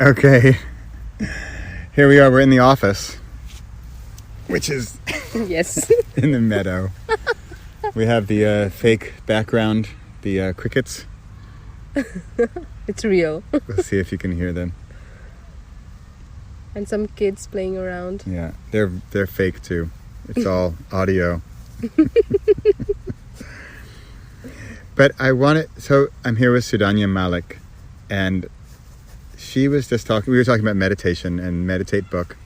Okay. Here we are. We're in the office, which is Yes. in the meadow. We have the fake background, the crickets. It's real. We'll see if you can hear them. And some kids playing around. Yeah, they're fake too. It's all audio. But so I'm here with Sudhanya Malik, and she was just we were talking about meditation and Meditate book,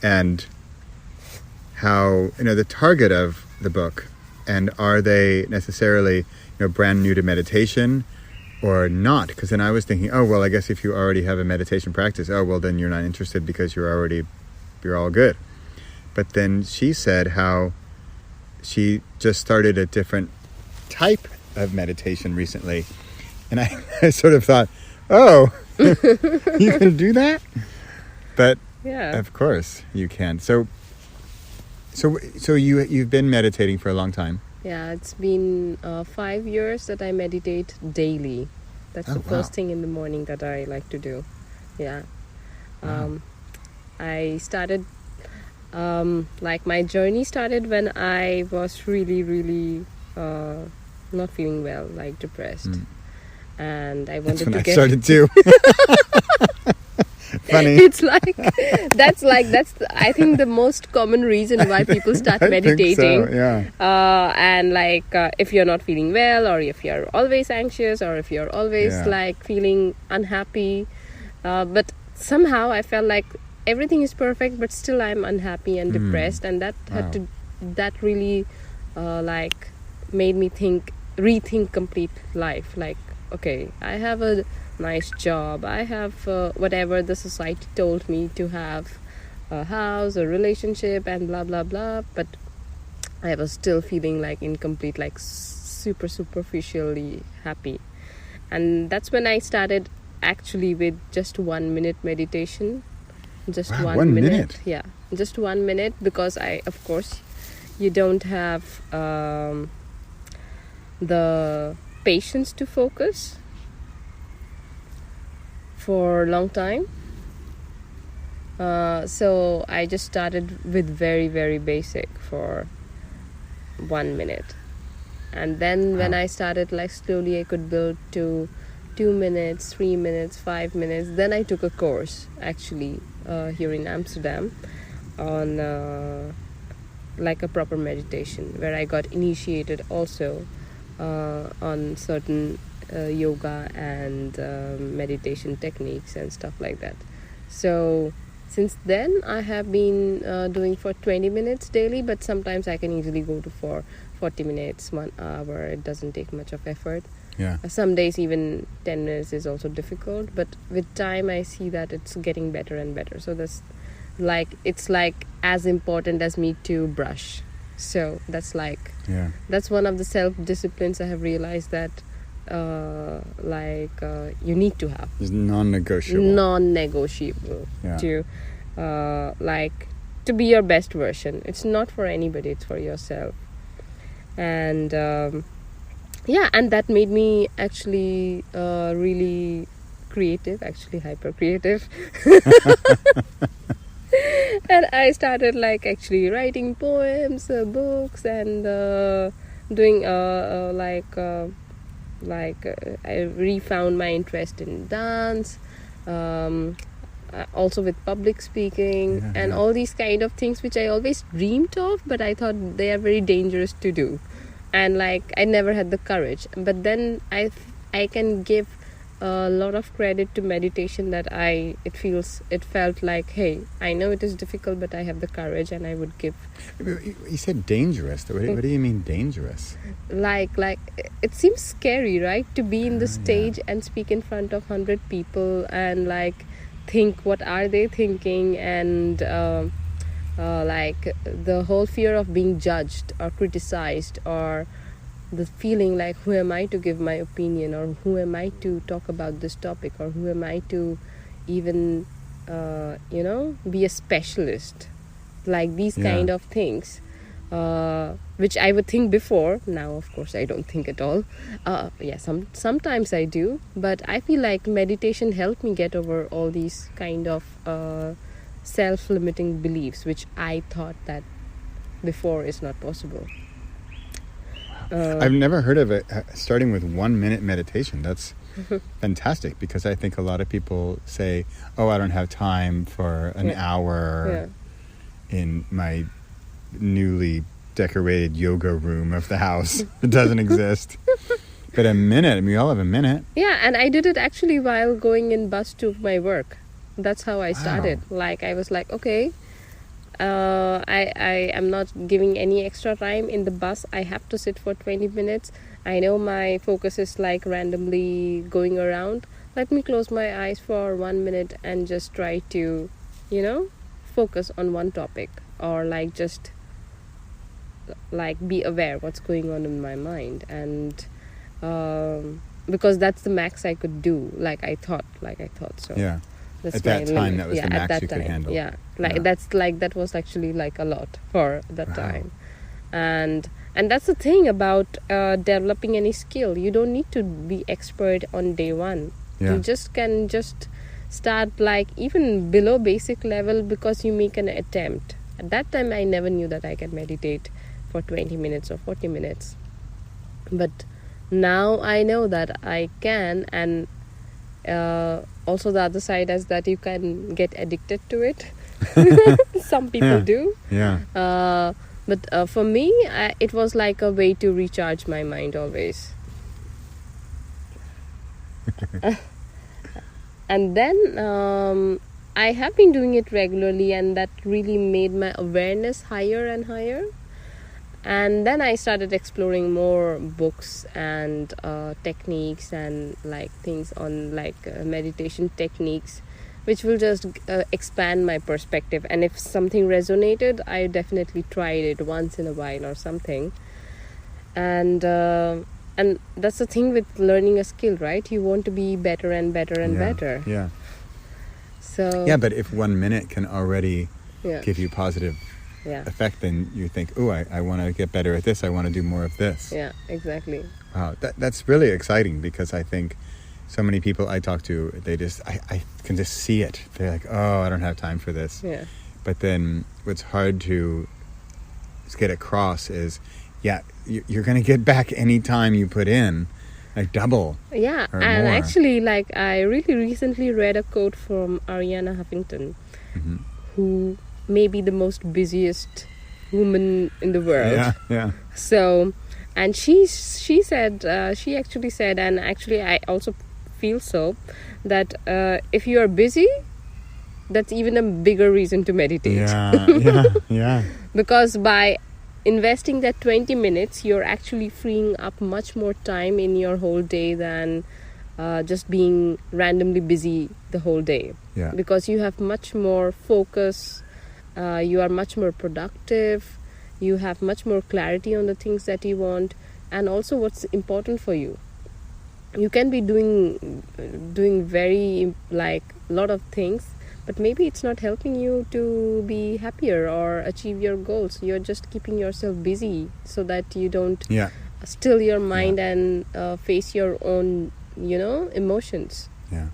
and how, the target of the book, and are they necessarily, brand new to meditation or not? Because then I was thinking, oh, well, I guess if you already have a meditation practice, oh, well, then you're not interested because you're all good. But then she said how she just started a different type of meditation recently. And I sort of thought, oh, you can do that? But Yeah. of course you can. So you've been meditating for a long time. Yeah, it's been 5 years that I meditate daily. That's the first thing in the morning that I like to do. Yeah. I started, my journey started when I was really, really not feeling well, like depressed. And I wanted I started too. Funny. It's that's I think the most common reason why people start meditating. I think so, yeah. And if you're not feeling well, or if you're always anxious, or if you're always feeling unhappy, but somehow I felt like everything is perfect, but still I'm unhappy and depressed, and that really made me rethink complete life. Like, okay, I have a nice job, I have whatever the society told me to have, a house, a relationship, and blah blah blah, but I was still feeling like incomplete, like super superficially happy. And that's when I started actually with just 1 minute meditation. Just Wow, 1 minute. 1 minute? Yeah, just 1 minute, because of course you don't have the patience to focus for a long time. So I just started with very, very basic for 1 minute. And then when I started, slowly I could build to 2 minutes, 3 minutes, 5 minutes. Then I took a course actually here in Amsterdam on a proper meditation, where I got initiated also on certain yoga and meditation techniques and stuff like that. So since then I have been doing for 20 minutes daily, but sometimes I can easily go to for 40 minutes, 1 hour. It doesn't take much of effort. Yeah. Some days even 10 minutes is also difficult, but with time I see that it's getting better and better. So that's it's as important as me to brush. So that's that's one of the self-disciplines I have realized that you need to have. It's non-negotiable. Non-negotiable. Yeah. To be your best version. It's not for anybody, it's for yourself. And and that made me actually really creative, actually hyper creative. And I started actually writing poems, books, and doing I refound my interest in dance, also with public speaking, and all these kind of things which I always dreamed of, but I thought they are very dangerous to do, and I never had the courage. But then I can give a lot of credit to meditation, that it felt like, hey, I know it is difficult, but I have the courage, and I would give. You said dangerous. What do you mean dangerous? It seems scary, right, to be in the stage and speak in front of 100 people and think what are they thinking, and the whole fear of being judged or criticized, or the feeling who am I to give my opinion, or who am I to talk about this topic, or who am I to even be a specialist, these kind of things. which I would think before. Now, of course, I don't think at all. Sometimes I do, but I feel like meditation helped me get over all these kind of self-limiting beliefs, which I thought that before is not possible. I've never heard of it starting with 1 minute meditation. That's fantastic, because I think a lot of people say, oh, I don't have time for an hour in my newly decorated yoga room of the house. It doesn't exist. But a minute, I mean, we all have a minute. Yeah, and I did it actually while going in bus to my work. That's how I started. Like, I was like, okay, I am not giving any extra time in the bus. I have to sit for 20 minutes. I know my focus is like randomly going around. Let me close my eyes for 1 minute and just try to, focus on one topic, or like just like be aware what's going on in my mind. And because that's the max I could do. I thought so. Yeah. That's at that time, limit. that was the max you could handle. Yeah, that was actually like a lot for that time. And that's the thing about developing any skill. You don't need to be expert on day one. Yeah. You can start like even below basic level, because you make an attempt. At that time, I never knew that I can meditate for 20 minutes or 40 minutes. But now I know that I can, and also the other side is that you can get addicted to it. Some people do. Yeah. But for me, it was like a way to recharge my mind always. And then I have been doing it regularly, and that really made my awareness higher and higher. And then I started exploring more books and techniques and like things on like meditation techniques, which will just expand my perspective. And if something resonated, I definitely tried it once in a while or something. And that's the thing with learning a skill, right? You want to be better and better and better. Yeah. So yeah, but if 1 minute can already give you positive effect, then you think, oh, I want to get better at this. I want to do more of this. Yeah, exactly. Wow, that's really exciting, because I think so many people I talk to, they just, I can just see it. They're like, oh, I don't have time for this. Yeah. But then what's hard to get across is, you're going to get back any time you put in, like double. Yeah, or and more. actually, like, I really recently read a quote from Ariana Huffington, who may be the most busiest woman in the world. Yeah. So, and she actually said, and actually I also feel so, that if you are busy, that's even a bigger reason to meditate. Yeah. Because by investing that 20 minutes, you're actually freeing up much more time in your whole day than just being randomly busy the whole day. Yeah. Because you have much more focus, you are much more productive, you have much more clarity on the things that you want, and also what's important for you. You can be doing very like a lot of things, but maybe it's not helping you to be happier or achieve your goals. You're just keeping yourself busy so that you don't still your mind and face your own, emotions. Yeah.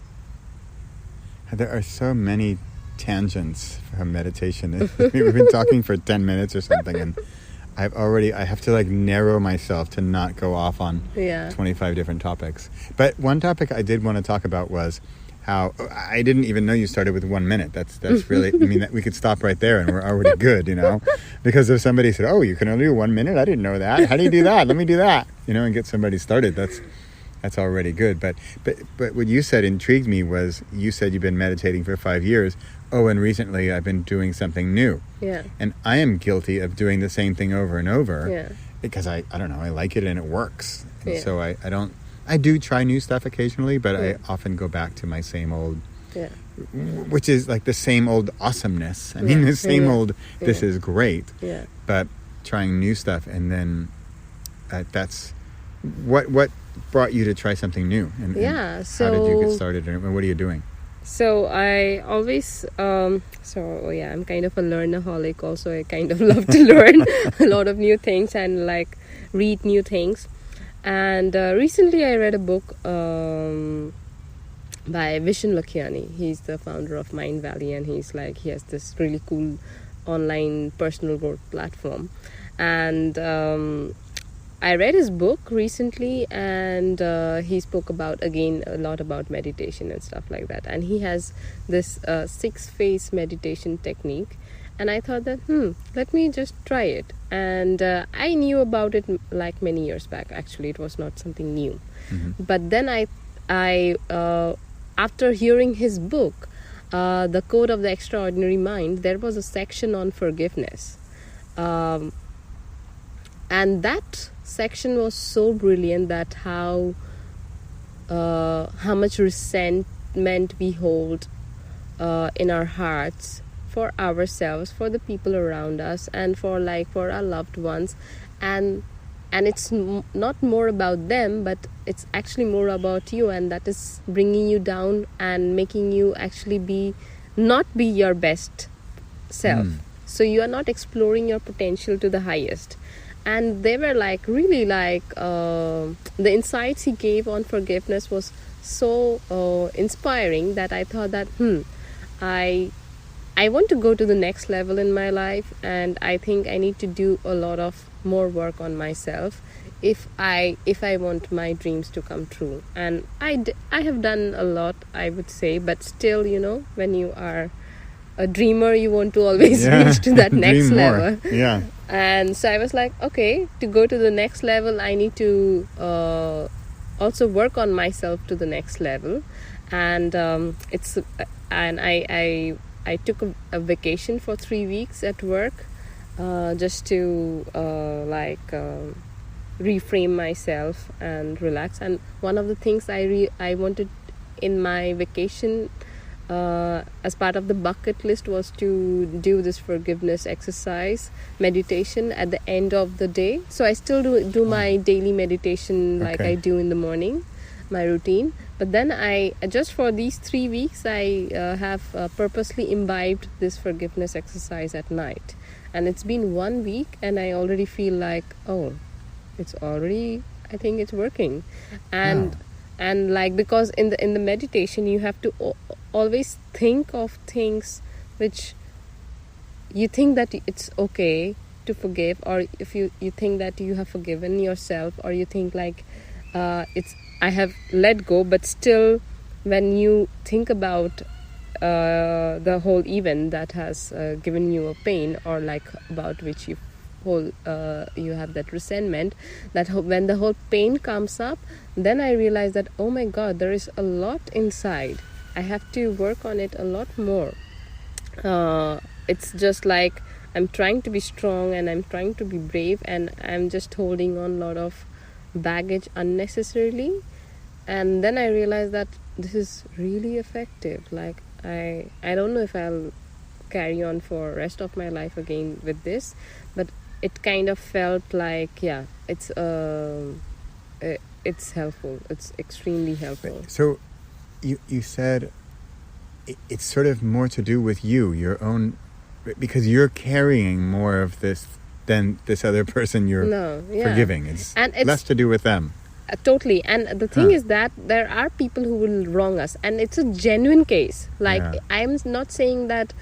There are so many tangents from meditation. We've been talking for 10 minutes or something, and I have to like narrow myself to not go off on 25 different topics. But one topic I did want to talk about was how I didn't even know you started with 1 minute. That's really, I mean, we could stop right there and we're already good, because if somebody said, oh, you can only do 1 minute, I didn't know that. How do you do that? Let me do that, and get somebody started. That's already good. But what you said intrigued me. Was you said you've been meditating for 5 years. Oh, and recently I've been doing something new. Yeah. And I am guilty of doing the same thing over and over. Yeah. Because I don't know, I like it and it works. And so I do try new stuff occasionally, but I often go back to my same old, which is like the same old awesomeness. I mean, the same old, this is great. Yeah. But trying new stuff, and then that's what brought you to try something new. And so how did you get started, and what are you doing? So I always I'm kind of a learnaholic also. I kind of love to learn a lot of new things and like read new things. And recently I read a book by Vishen Lakhiani. He's the founder of Mind Valley, and he has this really cool online personal growth platform. And I read his book recently, and he spoke about again a lot about meditation and stuff like that. And he has this 6-phase meditation technique, and I thought that let me just try it. And I knew about it like many years back. Actually, it was not something new. But then I after hearing his book, The Code of the Extraordinary Mind, there was a section on forgiveness. And that section was so brilliant, that how much resentment we hold in our hearts for ourselves, for the people around us, and for our loved ones. And it's not more about them, but it's actually more about you, and that is bringing you down and making you actually not be your best self. So you are not exploring your potential to the highest. And they were really the insights he gave on forgiveness was so inspiring, that I thought that I want to go to the next level in my life, and I think I need to do a lot of more work on myself if I want my dreams to come true. And I have done a lot, I would say, but still, when you are a dreamer, you want to always reach to that next level. Yeah. And so I was like, okay, to go to the next level, I need to also work on myself to the next level. And I took a vacation for 3 weeks at work, just to reframe myself and relax. And one of the things I wanted in my vacation, as part of the bucket list, was to do this forgiveness exercise meditation at the end of the day. So I still do my daily meditation like I do in the morning, my routine. But then just for these 3 weeks, I have purposely imbibed this forgiveness exercise at night. And it's been 1 week, and I already feel like, I think it's working. And because in the meditation, you have to always think of things which you think that it's okay to forgive, or if you think that you have forgiven yourself, or you think I have let go, but still when you think about the whole event that has given you a pain, or about which you have that resentment, that when the whole pain comes up, then I realize that, oh my God, there is a lot inside. I have to work on it a lot more. It's just like I'm trying to be strong, and I'm trying to be brave, and I'm just holding on a lot of baggage unnecessarily. And then I realized that this is really effective. I don't know if I'll carry on for the rest of my life again with this, but it kind of felt like, it's helpful. It's extremely helpful. So you said it's sort of more to do with your own, because you're carrying more of this than this other person you're forgiving. It's less to do with them. Totally. And the thing is that there are people who will wrong us, and it's a genuine case. I'm not saying that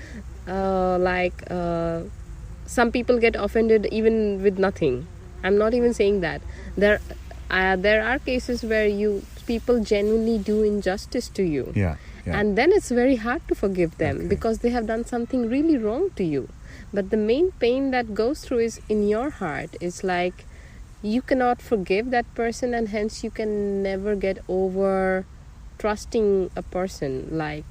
some people get offended even with nothing. I'm not even saying that. There are cases where people genuinely do injustice to you. And then it's very hard to forgive them, because they have done something really wrong to you. But the main pain that goes through is in your heart. It's like you cannot forgive that person, and hence you can never get over trusting a person, like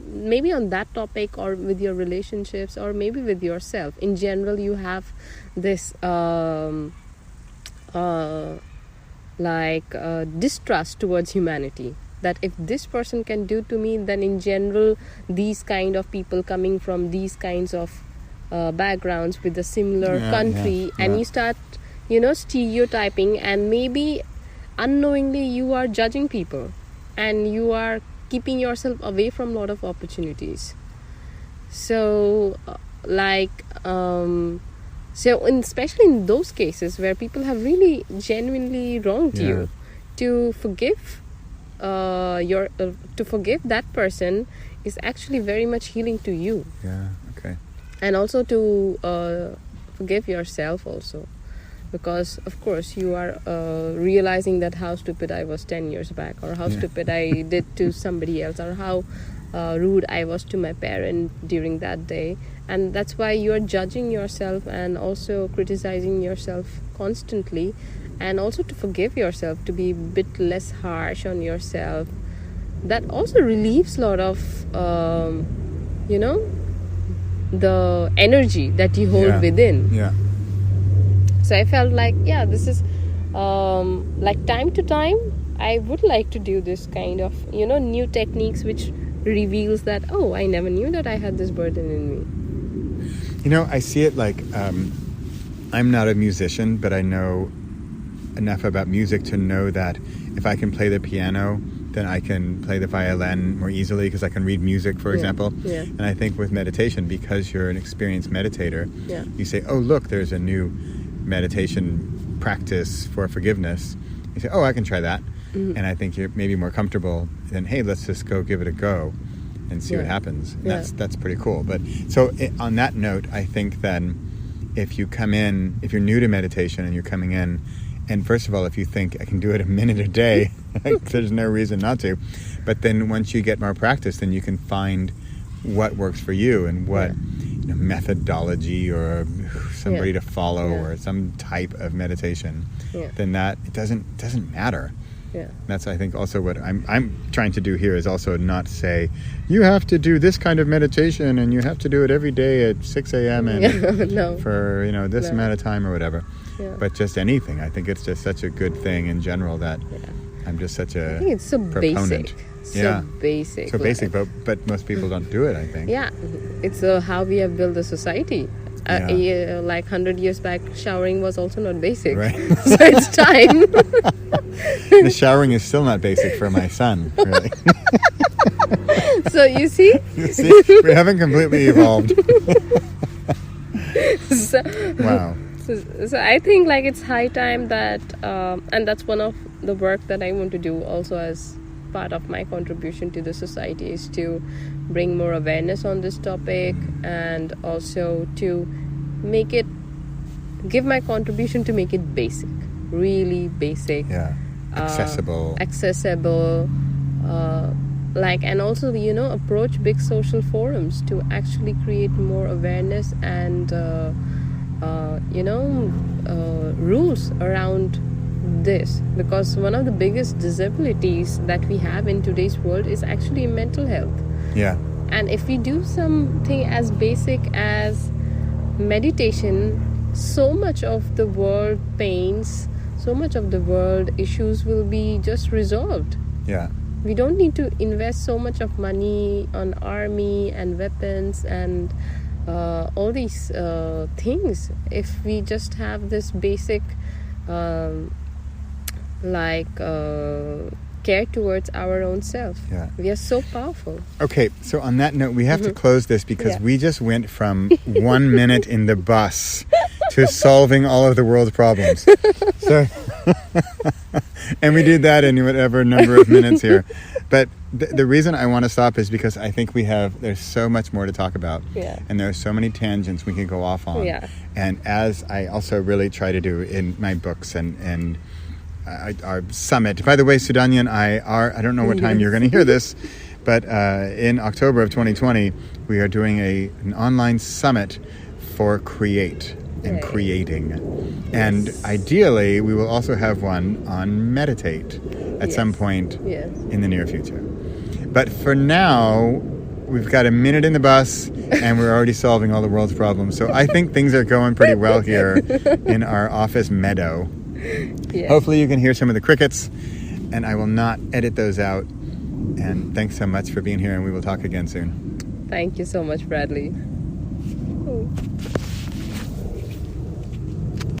maybe on that topic, or with your relationships, or maybe with yourself. In general, you have this distrust towards humanity, that if this person can do to me, then in general, these kind of people coming from these kinds of backgrounds with a similar country, and you start stereotyping, and maybe unknowingly you are judging people. and you are keeping yourself away from a lot of opportunities. So especially in those cases where people have really genuinely wronged you, to forgive to forgive that person is actually very much healing to you. Yeah. Okay. And also to forgive yourself also, because of course you are realizing that how stupid I was 10 years back, or how stupid I did to somebody else, or how rude I was to my parent during that day. And that's why you are judging yourself and also criticizing yourself constantly. And also to forgive yourself, to be a bit less harsh on yourself. That also relieves a lot of the energy that you hold within. Yeah. So I felt like, this is like time to time I would like to do this kind of new techniques which reveals that, oh, I never knew that I had this burden in me. I see it like I'm not a musician, but I know enough about music to know that if I can play the piano, then I can play the violin more easily because I can read music, for example. Yeah. And I think with meditation, because you're an experienced meditator, you say, oh, look, there's a new meditation practice for forgiveness. You say, oh, I can try that. Mm-hmm. And I think you're maybe more comfortable than, hey, let's just go give it a go and see what happens. And that's pretty cool. But so on that note, I think then if you're new to meditation and you're coming in, and first of all, if you think I can do it a minute a day, there's no reason not to. But then once you get more practice, then you can find what works for you and what methodology or somebody to follow or some type of meditation. Then that it doesn't matter. Yeah. That's, I think, also what I'm trying to do here is also not say you have to do this kind of meditation and you have to do it every day at 6 a.m. and for this amount of time or whatever. Yeah. But just anything. I think it's just such a good thing in general that I'm just such a I think it's so proponent. Basic. So basic, but most people don't do it, I think. Yeah, it's how we have built the society. Like 100 years back, showering was also not basic. Right. So it's time. The showering is still not basic for my son, really. So you see, we haven't completely evolved. Wow. So I think like it's high time that, and that's one of the work that I want to do also as part of my contribution to the society, is to bring more awareness on this topic and also to give my contribution to make it basic, really basic. Yeah. Accessible. And also, approach big social forums to actually create more awareness and, rules around this, because one of the biggest disabilities that we have in today's world is actually mental health. Yeah. And if we do something as basic as meditation, so much of the world pains, so much of the world issues will be just resolved. Yeah. We don't need to invest so much of money on army and weapons and all these things. If we just have this basic care towards our own self. Yeah. We are so powerful. Okay, so on that note, we have to close this because we just went from 1 minute in the bus to solving all of the world's problems. So, and we did that in whatever number of minutes here. But the reason I want to stop is because I think there's so much more to talk about. Yeah. And there are so many tangents we can go off on. Yeah. And as I also really try to do in my books and our summit. By the way, Sudhanya and I don't know what time you're going to hear this, but in October of 2020, we are doing an online summit for create and creating. Yes. And ideally, we will also have one on meditate at some point in the near future. But for now, we've got a minute in the bus and we're already solving all the world's problems. So I think things are going pretty well here in our office meadow. Yeah. Hopefully you can hear some of the crickets, and I will not edit those out. And thanks so much for being here, and we will talk again soon. Thank you so much, Bradley. Oh.